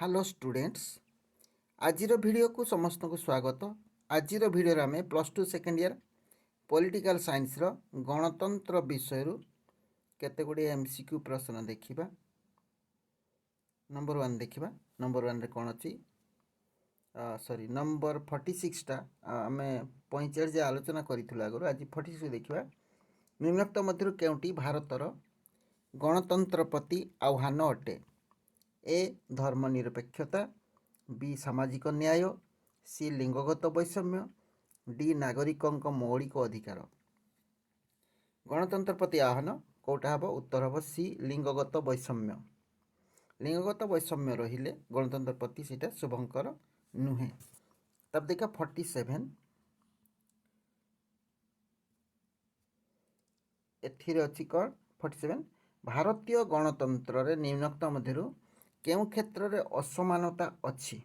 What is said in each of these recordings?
Hello students आज video को समस्त को स्वागत। आज वीडियो आम +2 सेकेंड इयर पॉलिटिकल साइंस गणतंत्र विषय केते गुडी एमसीक्यू प्रश्न देखिबा। नंबर 1 देखिबा। नंबर 1 रे कोन अछि सॉरी नंबर 46 टा आम 45 आलोचना करिथुला आगु। आज 46 देखिबा। निम्नलिखित मध्य केउटी भारतर गणतंत्र प्रति आह्वान अटे? ए धर्मनिरपेक्षता, बी सामाजिक न्याय, सी लिंगगत वैषम्य, डी नागरिकों मौलिक अधिकार। गणतंत्र प्रति आह्वान कौटा हम? उत्तर हम सी लिंगगत वैषम्य। लिंगगत वैषम्य रहिले गणतंत्र प्रति सीटा शुभंकर नुहे। तब देखा 47 एथिरे अछि कौन 47 भारतीय गणतंत्र रे निम्नलिखित मध्यरु केउं क्षेत्र रे असमानता अछि?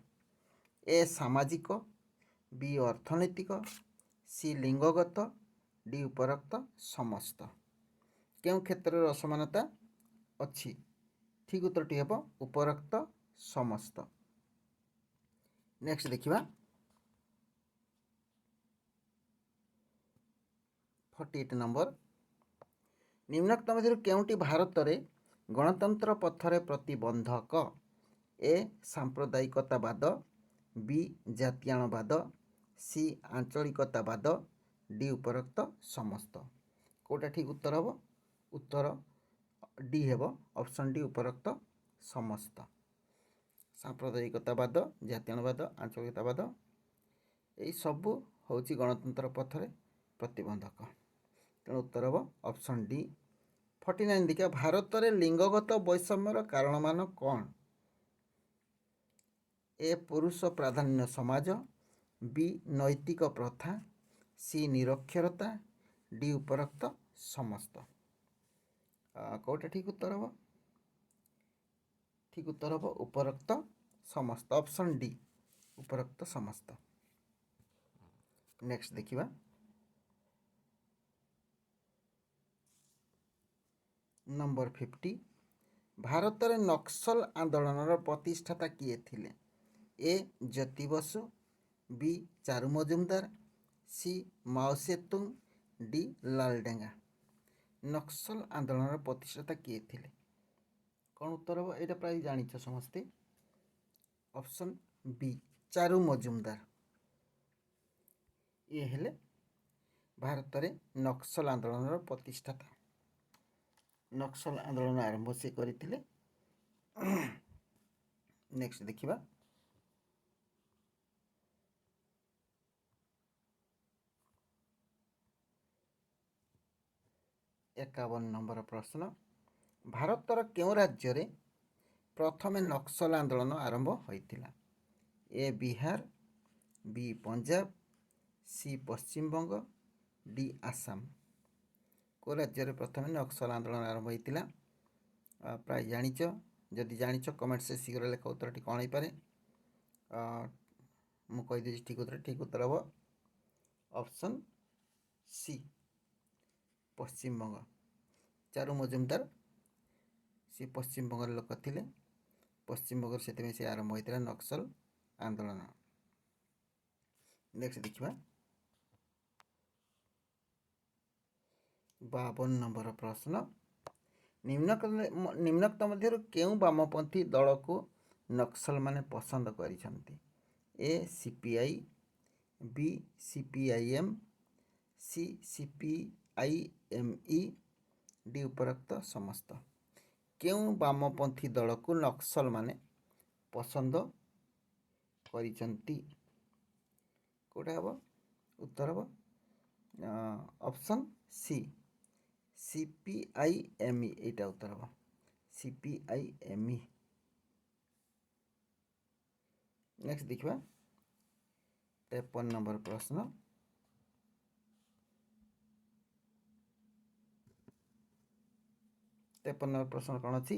ए सामाजिक, बी अर्थनैतिक, सी लिंगगत, डी उपरोक्त समस्त। केउं क्षेत्र रे असमानता अछि? ठीक उत्तरटी हेब उपरोक्त समस्त। नेक्स्ट देखिबा 48 नंबर। निम्नलिखित मध्यरु केउंटी भारत रे गणतंत्र पथरे प्रतिबंधक? ए सांप्रदायिकतावाद, बी जातीयतावाद, सी आंचलिकतावाद, डी उपरोक्त समस्त। कोटा ठीक उत्तर हम? उत्तर डी हेब ऑप्शन डी उपरोक्त समस्त। सांप्रदायिकतावाद, जातीयतावाद, आंचलिकतावाद यही सबू हूँ गणतंत्र पथरे प्रतिबंधक। तेणु उत्तर हम ऑप्शन डी। 49 देखिए भारत में लिंगगत वैषम्यर कारण मान कौन? ए पुरुष प्राधान्य समाज, बी नैतिक प्रथा, सी निरक्षरता, डी उपरोक्त समस्त। कौटा ठीक उत्तर हम? ठीक उत्तर हम उपरोक्त समस्त ऑप्शन डी उपरोक्त समस्त। नेक्स्ट देखिबा नंबर 50 भारत में नक्सल आंदोलन प्रतिष्ठाता किए थिले? ए ज्योति बसु, बी चारु मजुमदार, सी माओ सेतुंग, डी लालडेंगा। नक्सल आंदोलन प्रतिष्ठाता किए थिले? कौन उत्तर हम? यहाँ प्राय जानिछ समस्ते। ऑप्शन बी चारु मजुमदार ये हेले भारत में नक्सल आंदोलन प्रतिष्ठाता। नक्सल आंदोलन आरंभ से करथिले। नेक्स्ट देखिबा 51 नंबर प्रश्न। भारतर केउं राज्य रे प्रथमे नक्सल आंदोलन आरंभ होइतिला? ए बिहार, बी पंजाब, सी पश्चिम बंग, डी आसाम। को राज्य रे प्रथमे नक्सल आंदोलन आरंभ होइतिला? प्राय जानिछ। जदि जानिछ कमेंट से शीघ्र लेख उत्तरटी कौन हो पारे। मु कहि देछि ठीक उत्तर हम ऑप्शन सी पश्चिम बंग। चारु मजुमदार सी पश्चिम बंगाल लोक थिले। पश्चिम बंग से आरंभ होइतिला नक्सल आंदोलन। नेक्स्ट देखिबा 52 नंबर प्रश्न। निम्नलिखित मध्यरु केउं वामपंथी दल को नक्सल माने पसंद करिसंती? ए सीपीआई, बी सीपीआईएम, सी सीपीआईएमई, डी उपरोक्त समस्त। केउं वामपंथी दल को नक्सल माने पसंद करिसंती? कोटा हम? उत्तर हम ऑप्शन सी सीपीआईएमई। एटा उत्तर हम सीपीआईएमई। नेक्स्ट देखिबा 53 नंबर प्रश्न। नंबर प्रश्न कौन अच्छी?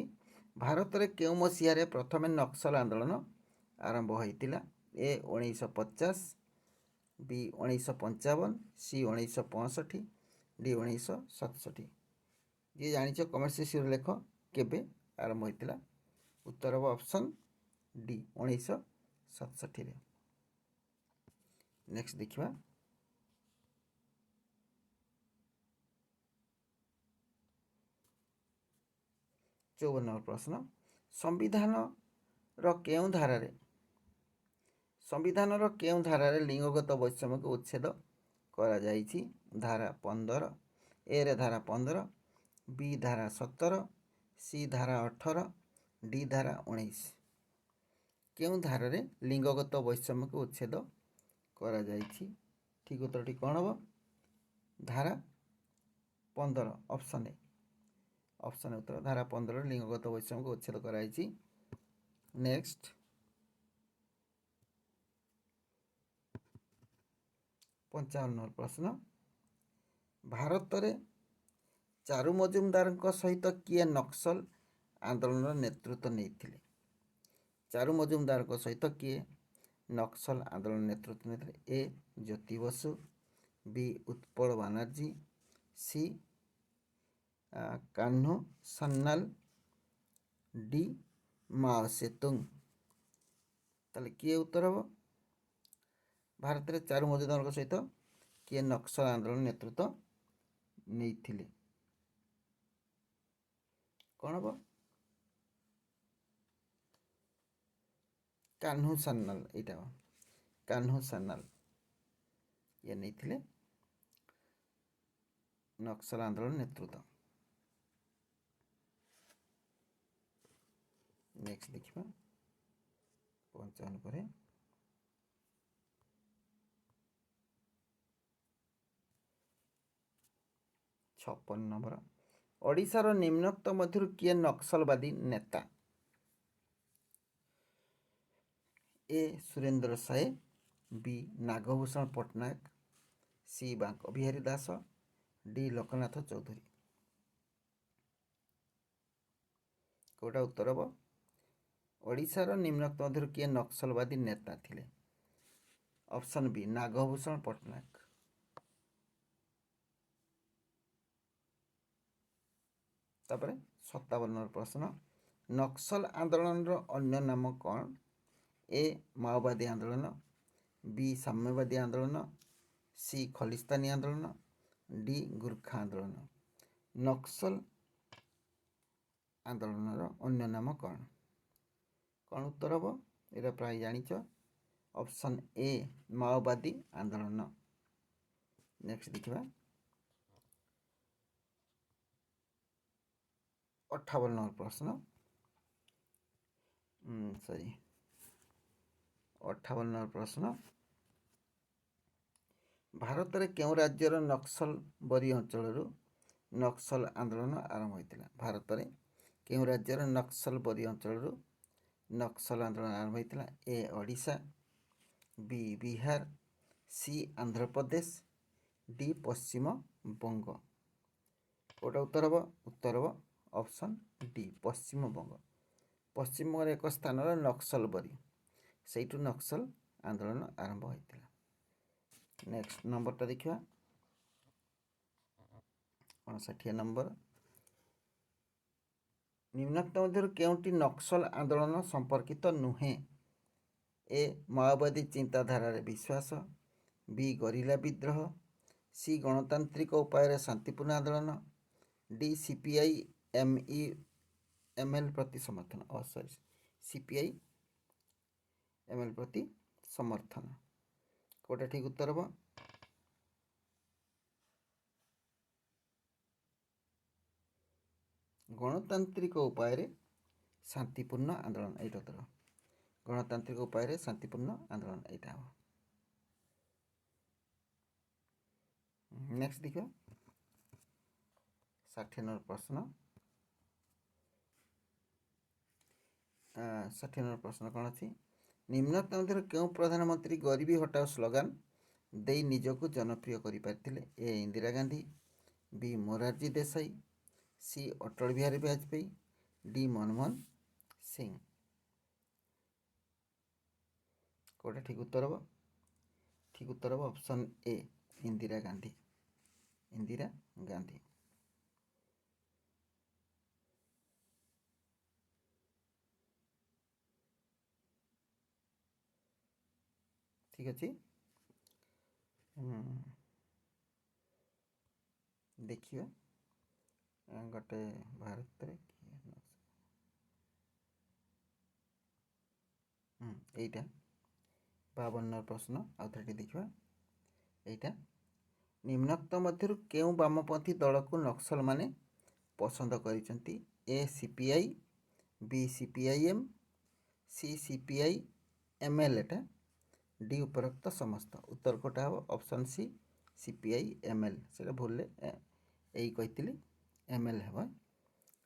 भारत में केउं मसीह प्रथम नक्सल आंदोलन आरंभ होइतिला? ए 1950, बी 1955, सी 1965, डी 1967। ये जानिछ कमेंट से लेख केबे आरंभ होइतिला? उत्तर हम ऑप्शन ଡି 1967। ନେକ୍ସଟ ଦେଖିବା 54 নম্বର ପ୍ରଶ୍ନ। ସମ୍ବିଧାନର କେଉଁ ଧାରାରେ ଲିଙ୍ଗଗତ ବୈଷମ୍ୟକୁ ଉଚ୍ଛେଦ କରାଯାଇଛି? ଧାରା 15, ଏରେ ଧାରା 15, ବି ଧାରା 17, ସି ଧାରା 18, ଡି ଧାରା 19। କେଉଁ ଧାରାରେ ଲିଙ୍ଗଗତ ବୈଷମ୍ୟକୁ ଉଚ୍ଛେଦ କରାଯାଇଛି? ଠିକ୍ ଉତ୍ତରଟି କ'ଣ ହେବ? ଧାରା 15, ଅପସନ୍ ଏ। ଅପସନ୍ ଉତ୍ତର ଧାରା 15ରେ ଲିଙ୍ଗଗତ ବୈଷମ୍ୟକୁ ଉଚ୍ଛେଦ କରାଯାଇଛି। ନେକ୍ସଟ 55 নম্বର ପ୍ରଶ୍ନ। ଭାରତରେ ଚାରୁ ମଜୁମଦାରଙ୍କ ସହିତ କିଏ ନକ୍ସଲ ଆନ୍ଦୋଳନର ନେତୃତ୍ୱ ନେଇଥିଲେ? ଚାରୁ ମଜୁମଦାରଙ୍କ ସହିତ କିଏ ନକ୍ସଲ ଆନ୍ଦୋଳନ ନେତୃତ୍ୱ ନେଇଥିଲେ? A Jyoti Basu, B Utpal Banerjee, C Kanhu Sanyal, D Mao Tsetung. ତାହେଲେ କିଏ ଉତ୍ତର ହେବ? ଭାରତରେ ଚାରୁ ମଜୁମଦାରଙ୍କ ସହିତ କିଏ ନକ୍ସଲ ଆନ୍ଦୋଳନ ନେତୃତ୍ୱ ନେଇଥିଲେ? କ'ଣ ହେବ? କାହ୍ନୁ ସାନ୍ୟାଲ। ଏଇଟା କାହ୍ନୁ ସାନ୍ୟାଲ ଇଏ ନେଇଥିଲେ ନକ୍ସଲ ଆନ୍ଦୋଳନ ନେତୃତ୍ୱ। ନେକ୍ସଟ ଦେଖିବା 55 ପରେ 56 নম্বର। ଓଡ଼ିଶାର ନିମ୍ନୋକ୍ତ ମଧ୍ୟରୁ କିଏ ନକ୍ସଲବାଦୀ ନେତା? ଏ ସୁରେନ୍ଦ୍ର ସାଏ, ବି ନାଗଭୂଷଣ ପଟ୍ଟନାୟକ, ସି ବାଙ୍କ ବିହାରୀ ଦାସ, ଡି ଲୋକନାଥ ଚୌଧୁରୀ। କେଉଁଟା ଉତ୍ତର ହେବ? ଓଡ଼ିଶାର ନିମ୍ନୋକ୍ତ ମଧ୍ୟରୁ କିଏ ନକ୍ସଲବାଦୀ ନେତା ଥିଲେ? Option B Nagbhushan Patnaik. ତାପରେ 57 নম্বର ପ୍ରଶ୍ନ। ନକ୍ସଲ ଆନ୍ଦୋଳନର ଅନ୍ୟ ନାମ କ'ଣ? ଏ ମାଓବାଦୀ ଆନ୍ଦୋଳନ, ବି ସାମ୍ୟବାଦୀ ଆନ୍ଦୋଳନ, ସି ଖଲିସ୍ତାନୀ ଆନ୍ଦୋଳନ, ଡି ଗୁର୍ଖା ଆନ୍ଦୋଳନ। ନକ୍ସଲ ଆନ୍ଦୋଳନର ଅନ୍ୟ ନାମ କ'ଣ? କ'ଣ ଉତ୍ତର ହେବ? ଏଇଟା ପ୍ରାୟ ଜାଣିଛ। ଅପସନ୍ ଏ ମାଓବାଦୀ ଆନ୍ଦୋଳନ। ନେକ୍ସଟ ଦେଖିବା 58 নম্বର ପ୍ରଶ୍ନ। 58 নম্বର ପ୍ରଶ୍ନ। ଭାରତରେ କେଉଁ ରାଜ୍ୟର ନକ୍ସଲ ବରୀ ଅଞ୍ଚଳରୁ ନକ୍ସଲ ଆନ୍ଦୋଳନ ଆରମ୍ଭ ହୋଇଥିଲା? ଭାରତରେ କେଉଁ ରାଜ୍ୟର ନକ୍ସଲ ବରୀ ଅଞ୍ଚଳରୁ ନକ୍ସଲ ଆନ୍ଦୋଳନ ଆରମ୍ଭ ହୋଇଥିଲା? ଏ ଓଡ଼ିଶା, ବି ବିହାର, ସି ଆନ୍ଧ୍ରପ୍ରଦେଶ, ଡି ପଶ୍ଚିମବଙ୍ଗ। କେଉଁଟା ଉତ୍ତର ହେବ? ଉତ୍ତର ହେବ ଅପସନ୍ ଡି ପଶ୍ଚିମବଙ୍ଗ। ପଶ୍ଚିମବଙ୍ଗର ଏକ ସ୍ଥାନର ନକ୍ସଲ ବରୀ, ସେଇଠୁ ନକ୍ସଲ ଆନ୍ଦୋଳନ ଆରମ୍ଭ ହୋଇଥିଲା। ନେକ୍ସଟ ନମ୍ବରଟା ଦେଖିବା 59 নম্বର। ନିମ୍ନୋକ୍ତ ମଧ୍ୟରୁ କେଉଁଟି ନକ୍ସଲ ଆନ୍ଦୋଳନ ସମ୍ପର୍କିତ ନୁହେଁ? ଏ ମାଓବାଦୀ ଚିନ୍ତାଧାରାରେ ବିଶ୍ୱାସ, ବି ଗରିଲା ବିଦ୍ରୋହ, ସି ଗଣତାନ୍ତ୍ରିକ ଉପାୟରେ ଶାନ୍ତିପୂର୍ଣ୍ଣ ଆନ୍ଦୋଳନ, ଡି ସିପିଆଇ ଏମ୍ଏଲ୍ ପ୍ରତି ସମର୍ଥନ। ସିପିଆଇ ଏମ୍ଏଲ୍ ପ୍ରତି ସମର୍ଥନ। କେଉଁଟା ଠିକ୍ ଉତ୍ତର ହେବ? ଗଣତାନ୍ତ୍ରିକ ଉପାୟରେ ଶାନ୍ତିପୂର୍ଣ୍ଣ ଆନ୍ଦୋଳନ। ଏଇଟା ଉତ୍ତର। ଗଣତାନ୍ତ୍ରିକ ଉପାୟରେ ଶାନ୍ତିପୂର୍ଣ୍ଣ ଆନ୍ଦୋଳନ ଏଇଟା ହେବ। ନେକ୍ସଟ ଦେଖିବା 60 নম্বର ପ୍ରଶ୍ନ। 60 নম্বର ପ୍ରଶ୍ନ କ'ଣ ଅଛି? ନିମ୍ନୋକ୍ତ ମଧ୍ୟରୁ କେଉଁ ପ୍ରଧାନମନ୍ତ୍ରୀ ଗରିବୀ ହଟାଓ ସ୍ଲୋଗାନ ଦେଇ ନିଜକୁ ଜନପ୍ରିୟ କରିପାରିଥିଲେ? ଏ ଇନ୍ଦିରା ଗାନ୍ଧୀ, ବି ମୋରାରଜୀ ଦେଶାଇ, ସି ଅଟଳ ବିହାରୀ ବାଜପେୟୀ, ଡି ମନମୋହନ ସିଂ। କେଉଁଟା ଠିକ୍ ଉତ୍ତର ହେବ? ଠିକ୍ ଉତ୍ତର ହେବ ଅପସନ୍ ଏ ଇନ୍ଦିରା ଗାନ୍ଧୀ। ଇନ୍ଦିରା ଗାନ୍ଧୀ। ठीक अच्छे देखिए गोटे भारत यहीटा 52 प्रश्न आउ थे देखा यहीटा निम्नोक्त मध्य केउं वामपंथी दल को नक्सल माने पसंद करिसेंती ए सीपीआई बी सीपीआईएम सी सीपीआई एमएल एटा डी उपरोक्त समस्त उत्तर कोटा हम ऑप्शन सी सीपीआई एमएल से भूल यही कही एमएल हे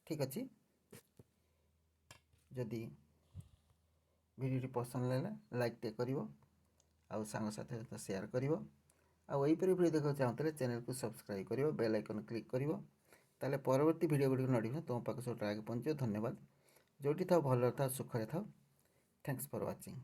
ठीक अच्छे जदि वीडियो पसंद लगे लाइक टे कर आउ सांगसाथी सहित शेयर कर आईपरी वीडियो देखा चाहते चैनल को सब्सक्राइब कर बेल आइकन क्लिक कर ताले परवर्ती वीडियो गुड़ी नोटिफिकेशन तुम पाक सब आगे पहुँचे धन्यवाद जोटी था भल था सुखरे था थैंक्स फॉर वाचिंग।